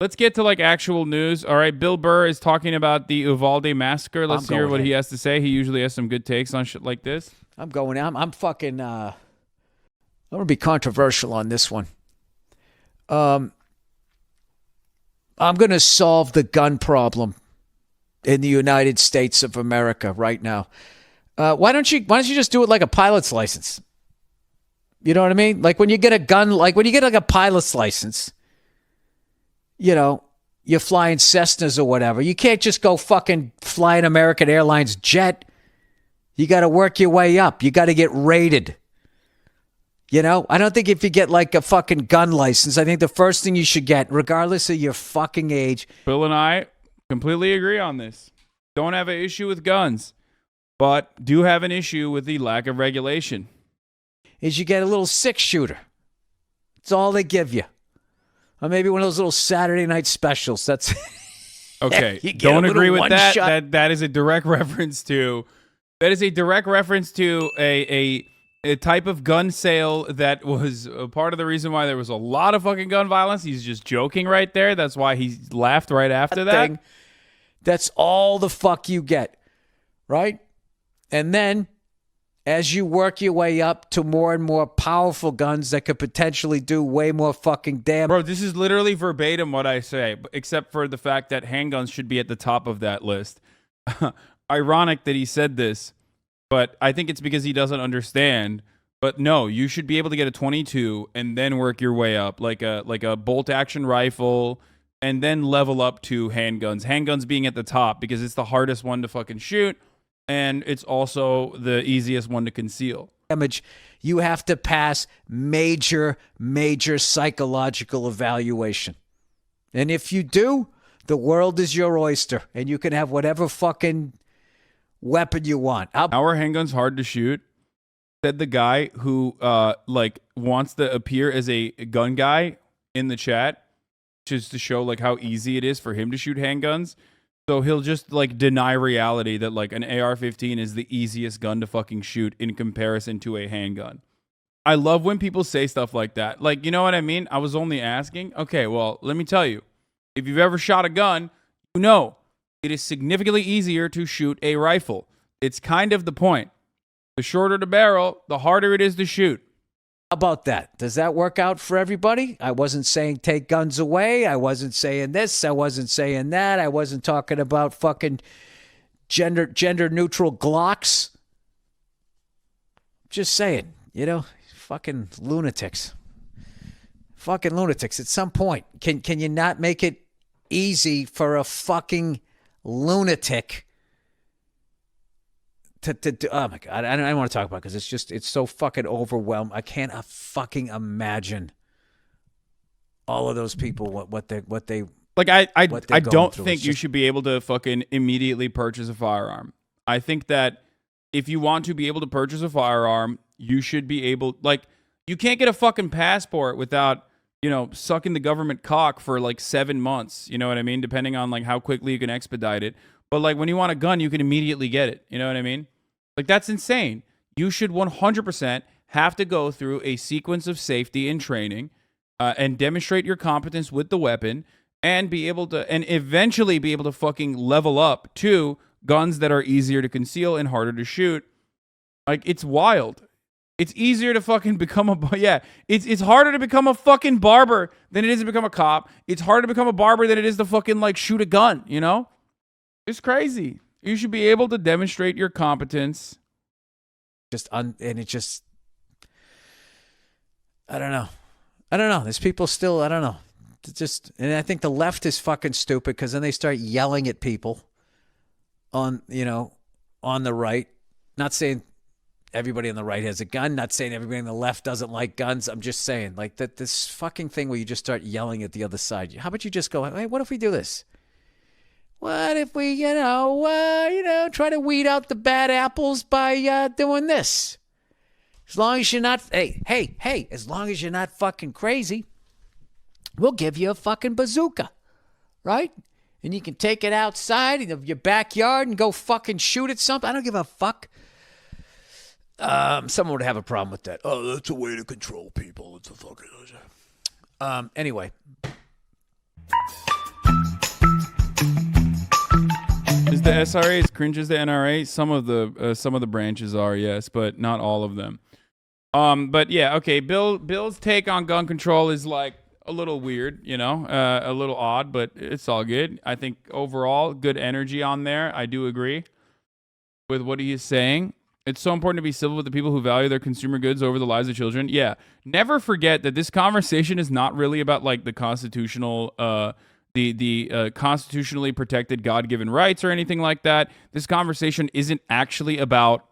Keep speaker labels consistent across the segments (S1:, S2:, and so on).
S1: Let's get to like actual news. All right, Bill Burr is talking about the Uvalde massacre. Let's hear what he has to say. He usually has some good takes on shit like this.
S2: I'm fucking. I'm gonna be controversial on this one. I'm gonna solve the gun problem in the United States of America right now. Why don't you just do it like a pilot's license? You know what I mean? Like when you get a gun, like when you get like a pilot's license. You know, you're flying Cessnas or whatever. You can't just go fucking fly an American Airlines jet. You got to work your way up. You got to get rated. You know, I don't think if you get like a fucking gun license, I think the first thing you should get, regardless of your fucking age.
S1: Bill and I completely agree on this. Don't have an issue with guns, but do have an issue with the lack of regulation.
S2: Is you get a little 6-shooter. That's all they give you. Or maybe one of those little Saturday night specials. That's
S1: okay. Don't agree with that. That is a direct reference to. That is a direct reference to a type of gun sale that was a part of the reason why there was a lot of fucking gun violence. He's just joking right there. That's why he laughed right after that.
S2: That's all the fuck you get, right? And then, as you work your way up to more and more powerful guns that could potentially do way more fucking damage.
S1: Bro, this is literally verbatim what I say, except for the fact that handguns should be at the top of that list. Ironic that he said this, but I think it's because he doesn't understand. But no, you should be able to get a 22 and then work your way up, like a bolt-action rifle, and then level up to handguns. Handguns being at the top because it's the hardest one to fucking shoot. And it's also the easiest one to conceal.
S2: You have to pass major psychological evaluation. And if you do, the world is your oyster. And you can have whatever fucking weapon you want.
S1: Our handgun's hard to shoot, said the guy who wants to appear as a gun guy in the chat, just to show like how easy it is for him to shoot handguns. So he'll just like deny reality that like an AR-15 is the easiest gun to fucking shoot in comparison to a handgun. I love when people say stuff like that. Like, you know what I mean? I was only asking. Okay, well, let me tell you. If you've ever shot a gun, you know it is significantly easier to shoot a rifle. It's kind of the point. The shorter the barrel, the harder it is to shoot.
S2: How about that? Does that work out for everybody? I wasn't saying take guns away. I wasn't saying this. I wasn't saying that. I wasn't talking about fucking gender neutral Glocks. Just saying, you know, fucking lunatics. Fucking lunatics. At some point, can you not make it easy for a fucking lunatic to oh my God, I don't want to talk about it because it's so fucking overwhelmed. I can't fucking imagine all of those people what they
S1: like. I don't think you should be able to fucking immediately purchase a firearm. I think that if you want to be able to purchase a firearm, you should be able, like, you can't get a fucking passport without, you know, sucking the government cock for like 7 months. You know what I mean? Depending on like how quickly you can expedite it. But like when you want a gun, you can immediately get it. You know what I mean? Like, that's insane. You should 100% have to go through a sequence of safety and training and demonstrate your competence with the weapon and be able to, and eventually be able to fucking level up to guns that are easier to conceal and harder to shoot. Like, it's wild. It's easier to fucking become it's harder to become a fucking barber than it is to become a cop. It's harder to become a barber than it is to fucking like shoot a gun, you know? It's crazy. You should be able to demonstrate your competence.
S2: I don't know. There's people still, I don't know. And I think the left is fucking stupid because then they start yelling at people on the right. Not saying everybody on the right has a gun. Not saying everybody on the left doesn't like guns. I'm just saying like that this fucking thing where you just start yelling at the other side. How about you just go, hey, what if we do this? What if we, try to weed out the bad apples by doing this? As long as you're not, hey, as long as you're not fucking crazy, we'll give you a fucking bazooka, right? And you can take it outside of your backyard and go fucking shoot at something. I don't give a fuck. Someone would have a problem with that. Oh, that's a way to control people. It's a fucking... Anyway.
S1: Is the SRA as cringe as the NRA? Some of the branches are, yes, but not all of them. But yeah, okay. Bill's take on gun control is like a little weird, you know, a little odd, but it's all good. I think overall, good energy on there. I do agree with what he is saying. It's so important to be civil with the people who value their consumer goods over the lives of children. Yeah, never forget that this conversation is not really about like the constitutional, the constitutionally protected God-given rights or anything like that. This conversation isn't actually about.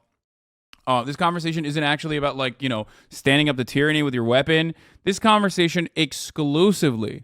S1: This conversation isn't actually about, like, you know, standing up to tyranny with your weapon. This conversation exclusively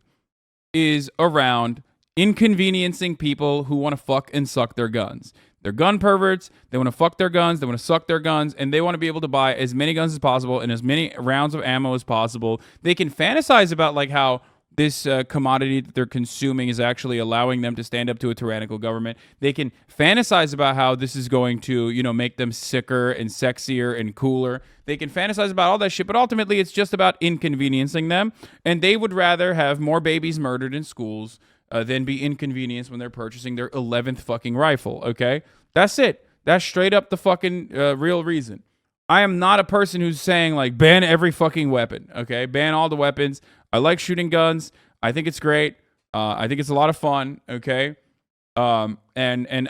S1: is around inconveniencing people who want to fuck and suck their guns. They're gun perverts. They want to fuck their guns. They want to suck their guns. And they want to be able to buy as many guns as possible and as many rounds of ammo as possible. They can fantasize about, like, how this commodity that they're consuming is actually allowing them to stand up to a tyrannical government. They can fantasize about how this is going to, you know, make them sicker and sexier and cooler. They can fantasize about all that shit, but ultimately it's just about inconveniencing them. And they would rather have more babies murdered in schools than be inconvenienced when they're purchasing their 11th fucking rifle, okay? That's it. That's straight up the fucking real reason. I am not a person who's saying, like, ban every fucking weapon, okay? Ban all the weapons. I like shooting guns. I think it's great. I think it's a lot of fun, okay? And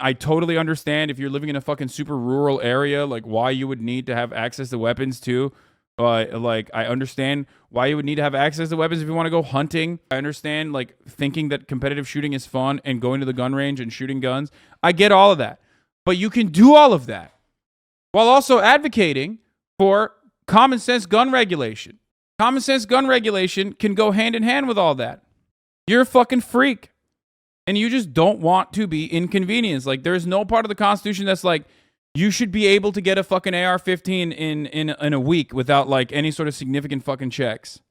S1: I totally understand if you're living in a fucking super rural area, like, why you would need to have access to weapons too. Like, I understand why you would need to have access to weapons if you want to go hunting. I understand, like, thinking that competitive shooting is fun and going to the gun range and shooting guns. I get all of that. But you can do all of that while also advocating for common sense gun regulation. Common sense gun regulation can go hand in hand with all that. You're a fucking freak. And you just don't want to be inconvenienced. Like, there's no part of the Constitution that's like, you should be able to get a fucking AR-15 in a week without, like, any sort of significant fucking checks.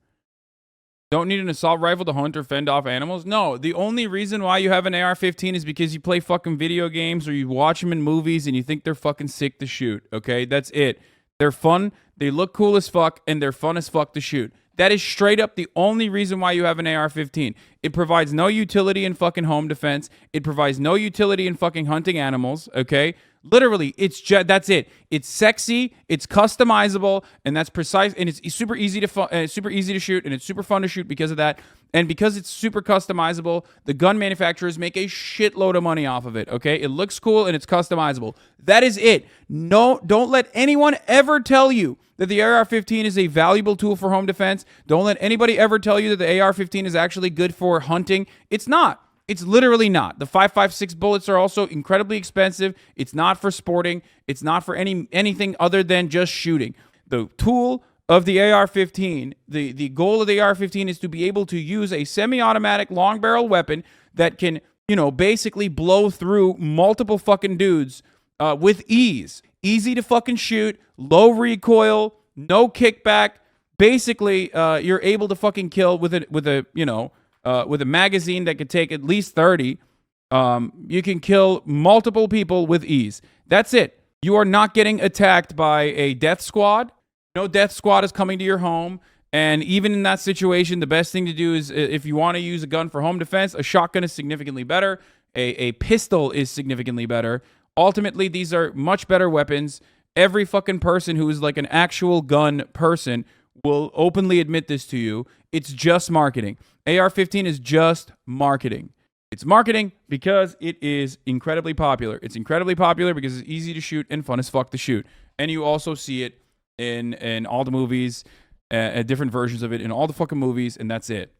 S1: Don't need an assault rifle to hunt or fend off animals? No, the only reason why you have an AR-15 is because you play fucking video games or you watch them in movies and you think they're fucking sick to shoot, okay? That's it. They're fun, they look cool as fuck, and they're fun as fuck to shoot. That is straight up the only reason why you have an AR-15. It provides no utility in fucking home defense. It provides no utility in fucking hunting animals, okay? Literally, that's it. It's sexy, it's customizable, and that's precise, and it's super easy to shoot, and it's super fun to shoot because of that. And because it's super customizable, the gun manufacturers make a shitload of money off of it, okay? It looks cool and it's customizable. That is it. No, don't let anyone ever tell you that the AR-15 is a valuable tool for home defense. Don't let anybody ever tell you that the AR-15 is actually good for hunting. It's not. It's literally not. The 5.56 bullets are also incredibly expensive. It's not for sporting. It's not for anything other than just shooting. The tool of the AR-15, the goal of the AR-15 is to be able to use a semi-automatic long barrel weapon that can, you know, basically blow through multiple fucking dudes with ease. Easy to fucking shoot, low recoil, no kickback. Basically, you're able to fucking kill with a magazine that could take at least 30. You can kill multiple people with ease. That's it. You are not getting attacked by a death squad. No death squad is coming to your home. And even in that situation, the best thing to do is, if you want to use a gun for home defense, a shotgun is significantly better. A pistol is significantly better. Ultimately, these are much better weapons. Every fucking person who is like an actual gun person will openly admit this to you. It's just marketing. AR-15 is just marketing. It's marketing because it is incredibly popular. It's incredibly popular because it's easy to shoot and fun as fuck to shoot. And you also see it in all the movies, different versions of it in all the fucking movies, and that's it.